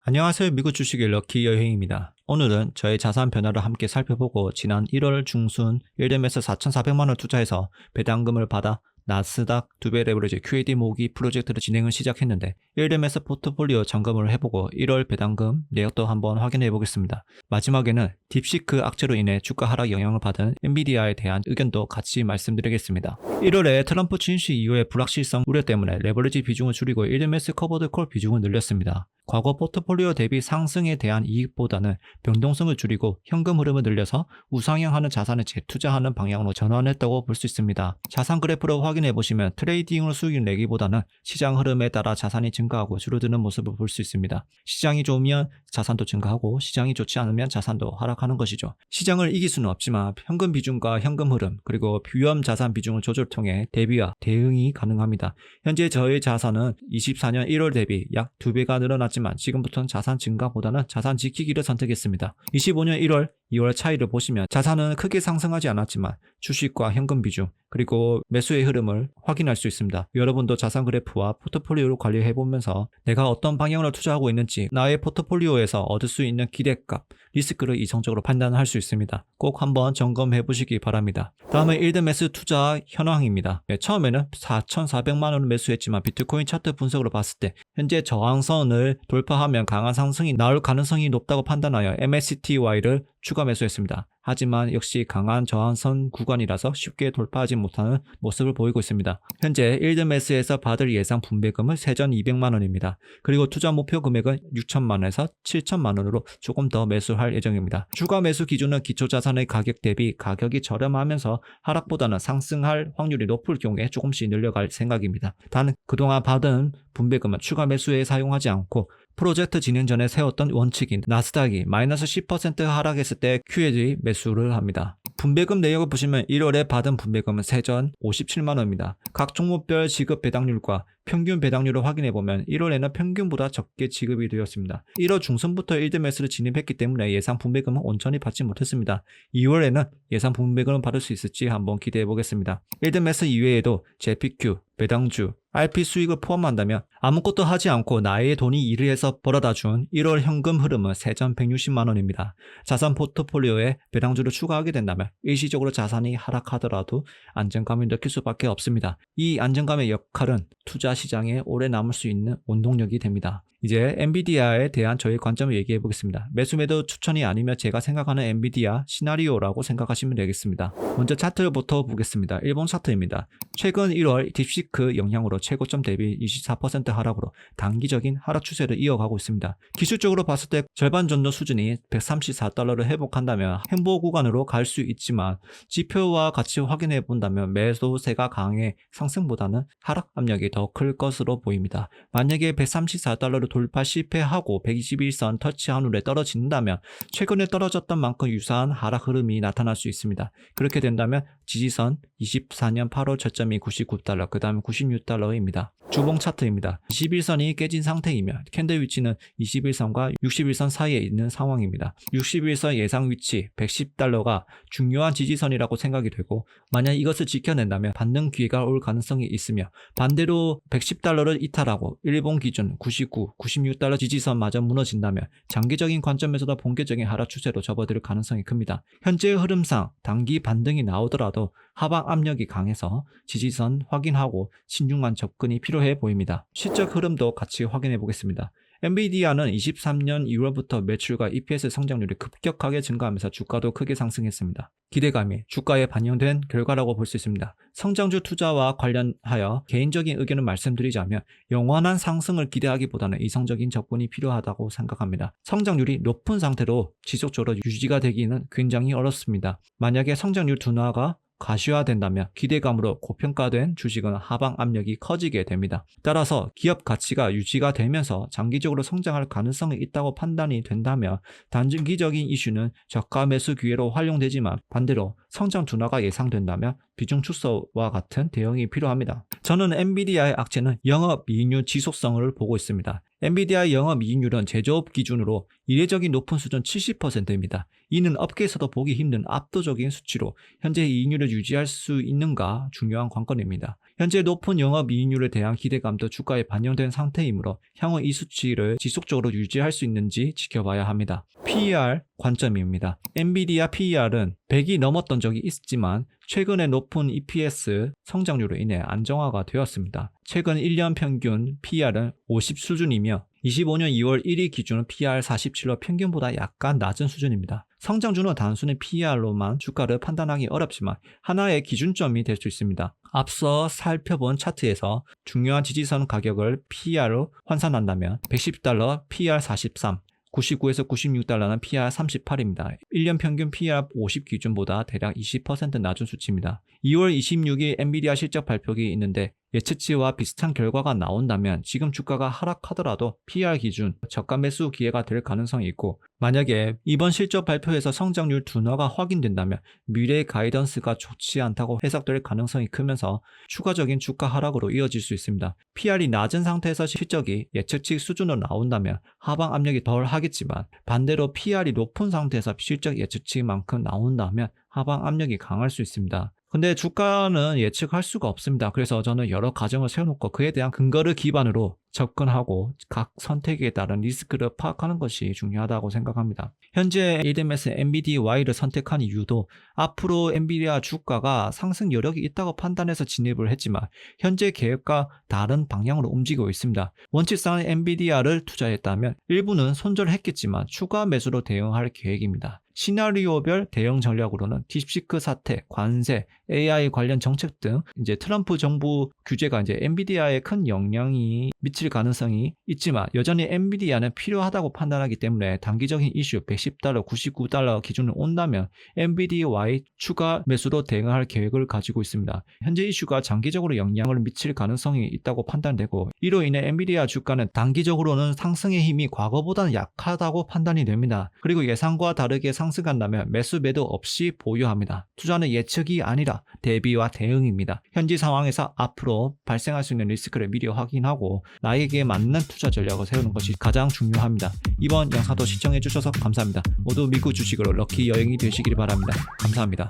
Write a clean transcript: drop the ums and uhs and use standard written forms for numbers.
안녕하세요. 미국 주식의 럭키 여행입니다. 오늘은 저의 자산 변화를 함께 살펴보고 지난 1월 중순 1댐에서 4,400만원 투자해서 배당금을 받아 나스닥 2배 레버리지 QAD 모으기 프로젝트를 진행을 시작했는데 1댐에서 포트폴리오 점검을 해보고 1월 배당금 내역도 한번 확인해 보겠습니다. 마지막에는 딥시크 악재로 인해 주가 하락 영향을 받은 엔비디아에 대한 의견도 같이 말씀드리겠습니다. 1월에 트럼프 진실 이후의 불확실성 우려 때문에 레버리지 비중을 줄이고 1댐에서 커버드 콜 비중을 늘렸습니다. 과거 포트폴리오 대비 상승에 대한 이익보다는 변동성을 줄이고 현금 흐름을 늘려서 우상향하는 자산을 재투자하는 방향으로 전환했다고 볼 수 있습니다. 자산 그래프로 확인해 보시면 트레이딩으로 수익을 내기보다는 시장 흐름에 따라 자산이 증가하고 줄어드는 모습을 볼 수 있습니다. 시장이 좋으면 자산도 증가하고 시장이 좋지 않으면 자산도 하락하는 것이죠. 시장을 이길 수는 없지만 현금 비중과 현금 흐름 그리고 위험 자산 비중을 조절 통해 대비와 대응이 가능합니다. 현재 저의 자산은 24년 1월 대비 약 2배가 늘어났지만 지금부터는 자산 증가보다는 자산 지키기를 선택했습니다. 25년 1월, 2월 차이를 보시면 자산은 크게 상승하지 않았지만 주식과 현금 비중 그리고 매수의 흐름을 확인할 수 있습니다. 여러분도 자산 그래프와 포트폴리오를 관리해보면서 내가 어떤 방향으로 투자하고 있는지 나의 포트폴리오에서 얻을 수 있는 기대값, 리스크를 이성적으로 판단할 수 있습니다. 꼭 한번 점검해 보시기 바랍니다. 다음은 1등 매수 투자 현황입니다. 처음에는 4,400만원을 매수했지만 비트코인 차트 분석으로 봤을 때 현재 저항선을 돌파하면 강한 상승이 나올 가능성이 높다고 판단하여 MACDY를 추가 매수했습니다. 하지만 역시 강한 저항선 구간이라서 쉽게 돌파하지 못하는 모습을 보이고 있습니다. 현재 1등 매수에서 받을 예상 분배금은 세전 200만원입니다. 그리고 투자 목표 금액은 6천만원에서 7천만원으로 조금 더 매수할 예정입니다. 추가 매수 기준은 기초자산의 가격 대비 가격이 저렴하면서 하락보다는 상승할 확률이 높을 경우에 조금씩 늘려갈 생각입니다. 단 그동안 받은 분배금은 추가 매수에 사용하지 않고 프로젝트 진행 전에 세웠던 원칙인 나스닥이 마이너스 10% 하락했을 때 QAD 매수를 합니다. 분배금 내역을 보시면 1월에 받은 분배금은 세전 57만원입니다. 각 종목별 지급 배당률과 평균 배당률을 확인해보면 1월에는 평균보다 적게 지급이 되었습니다. 1월 중순부터 1등 매수를 진입했기 때문에 예상 분배금은 온전히 받지 못했습니다. 2월에는 예상 분배금을 받을 수 있을지 한번 기대해보겠습니다. 1등 매수 이외에도 JPQ, 배당주, RP 수익을 포함한다면 아무것도 하지 않고 나의 돈이 일을 해서 벌어다 준 1월 현금 흐름은 세전 160만원입니다. 자산 포트폴리오에 배당주를 추가하게 된다면 일시적으로 자산이 하락하더라도 안정감을 느낄 수밖에 없습니다. 이 안정감의 역할은 투자 시장에 오래 남을 수 있는 원동력이 됩니다. 이제 엔비디아에 대한 저의 관점을 얘기해 보겠습니다. 매수 매도 추천이 아니면 제가 생각하는 엔비디아 시나리오라고 생각하시면 되겠습니다. 먼저 차트부터 보겠습니다. 일본 차트입니다. 최근 1월 딥시크 영향으로 최고점 대비 24% 하락으로 단기적인 하락 추세를 이어가고 있습니다. 기술적으로 봤을 때 절반 정도 수준이 134달러를 회복한다면 행보 구간으로 갈 수 있지만 지표와 같이 확인해 본다면 매도세가 강해 상승보다는 하락 압력이 더 클 것으로 보입니다. 만약에 134달러를 돌파 실패하고 121선 터치한 후에 떨어진다면 최근에 떨어졌던 만큼 유사한 하락 흐름이 나타날 수 있습니다. 그렇게 된다면 지지선 24년 8월 저점이 99달러, 그 다음에 96달러입니다. 주봉 차트입니다. 21선이 깨진 상태이며 캔들 위치는 21선과 61선 사이에 있는 상황입니다. 61선 예상 위치 110달러가 중요한 지지선이라고 생각이 되고 만약 이것을 지켜낸다면 반등 기회가 올 가능성이 있으며 반대로 110달러를 이탈하고 일본 기준 99, 96달러 지지선마저 무너진다면 장기적인 관점에서도 본격적인 하락 추세로 접어들 가능성이 큽니다. 현재의 흐름상 단기 반등이 나오더라도 하방 압력이 강해서 지지선 확인하고 신중한 접근이 필요해 보입니다. 실적 흐름도 같이 확인해 보겠습니다. 엔비디아는 23년 2월부터 매출과 EPS 성장률이 급격하게 증가하면서 주가도 크게 상승했습니다. 기대감이 주가에 반영된 결과라고 볼 수 있습니다. 성장주 투자와 관련하여 개인적인 의견을 말씀드리자면 영원한 상승을 기대하기보다는 이성적인 접근이 필요하다고 생각합니다. 성장률이 높은 상태로 지속적으로 유지가 되기는 굉장히 어렵습니다. 만약에 성장률 둔화가 가시화된다면 기대감으로 고평가된 주식은 하방 압력이 커지게 됩니다. 따라서 기업 가치가 유지가 되면서 장기적으로 성장할 가능성이 있다고 판단이 된다면 단기적인 이슈는 저가 매수 기회로 활용되지만 반대로 성장 둔화가 예상된다면 비중 축소와 같은 대응이 필요합니다. 저는 엔비디아의 악재는 영업이익률 지속성을 보고 있습니다. 엔비디아 영업이익률은 제조업 기준으로 이례적인 높은 수준 70%입니다. 이는 업계에서도 보기 힘든 압도적인 수치로 현재 이익률을 유지할 수 있는가 중요한 관건입니다. 현재 높은 영업이익률에 대한 기대감도 주가에 반영된 상태이므로 향후 이 수치를 지속적으로 유지할 수 있는지 지켜봐야 합니다. PER 관점입니다. 엔비디아 PER은 100이 넘었던 적이 있지만 최근에 높은 EPS 성장률로 인해 안정화가 되었습니다. 최근 1년 평균 PER은 50 수준이며 25년 2월 1일 기준 PER 47로 평균보다 약간 낮은 수준입니다. 성장주는 단순히 PER로만 주가를 판단하기 어렵지만 하나의 기준점이 될 수 있습니다. 앞서 살펴본 차트에서 중요한 지지선 가격을 PER로 환산한다면 $110 PER 43, 99에서 96달러는 PER 38입니다. 1년 평균 PER 50 기준보다 대략 20% 낮은 수치입니다. 2월 26일 엔비디아 실적 발표가 있는데 예측치와 비슷한 결과가 나온다면 지금 주가가 하락하더라도 PER 기준 저가 매수 기회가 될 가능성이 있고, 만약에 이번 실적 발표에서 성장률 둔화가 확인된다면 미래 가이던스가 좋지 않다고 해석될 가능성이 크면서 추가적인 주가 하락으로 이어질 수 있습니다. PER이 낮은 상태에서 실적이 예측치 수준으로 나온다면 하방 압력이 덜 하겠지만, 반대로 PER이 높은 상태에서 실적 예측치만큼 나온다면 하방 압력이 강할 수 있습니다. 근데 주가는 예측할 수가 없습니다. 그래서 저는 여러 가정을 세워놓고 그에 대한 근거를 기반으로 접근하고 각 선택에 따른 리스크를 파악하는 것이 중요하다고 생각합니다. 현재 ADMS NVDA를 선택한 이유도 앞으로 엔비디아 주가가 상승 여력이 있다고 판단해서 진입을 했지만 현재 계획과 다른 방향으로 움직이고 있습니다. 원칙상 엔비디아를 투자했다면 일부는 손절했겠지만 추가 매수로 대응할 계획입니다. 시나리오별 대응 전략으로는 딥시크 사태, 관세, AI 관련 정책 등 트럼프 정부 규제가 엔비디아에 큰 영향이 미칠 가능성이 있지만 여전히 엔비디아는 필요하다고 판단하기 때문에 단기적인 이슈 $110, $99 기준으로 온다면 엔비디아의 추가 매수로 대응할 계획을 가지고 있습니다. 현재 이슈가 장기적으로 영향을 미칠 가능성이 있다고 판단되고, 이로 인해 엔비디아 주가는 단기적으로는 상승의 힘이 과거보다는 약하다고 판단이 됩니다. 그리고 예상과 다르게 상승한다면 매수 매도 없이 보유합니다. 투자는 예측이 아니라 대비와 대응입니다. 현지 상황에서 앞으로 발생할 수 있는 리스크를 미리 확인하고 나에게 맞는 투자 전략을 세우는 것이 가장 중요합니다. 이번 영상도 시청해주셔서 감사합니다. 모두 미국 주식으로 럭키 여행이 되시길 바랍니다. 감사합니다.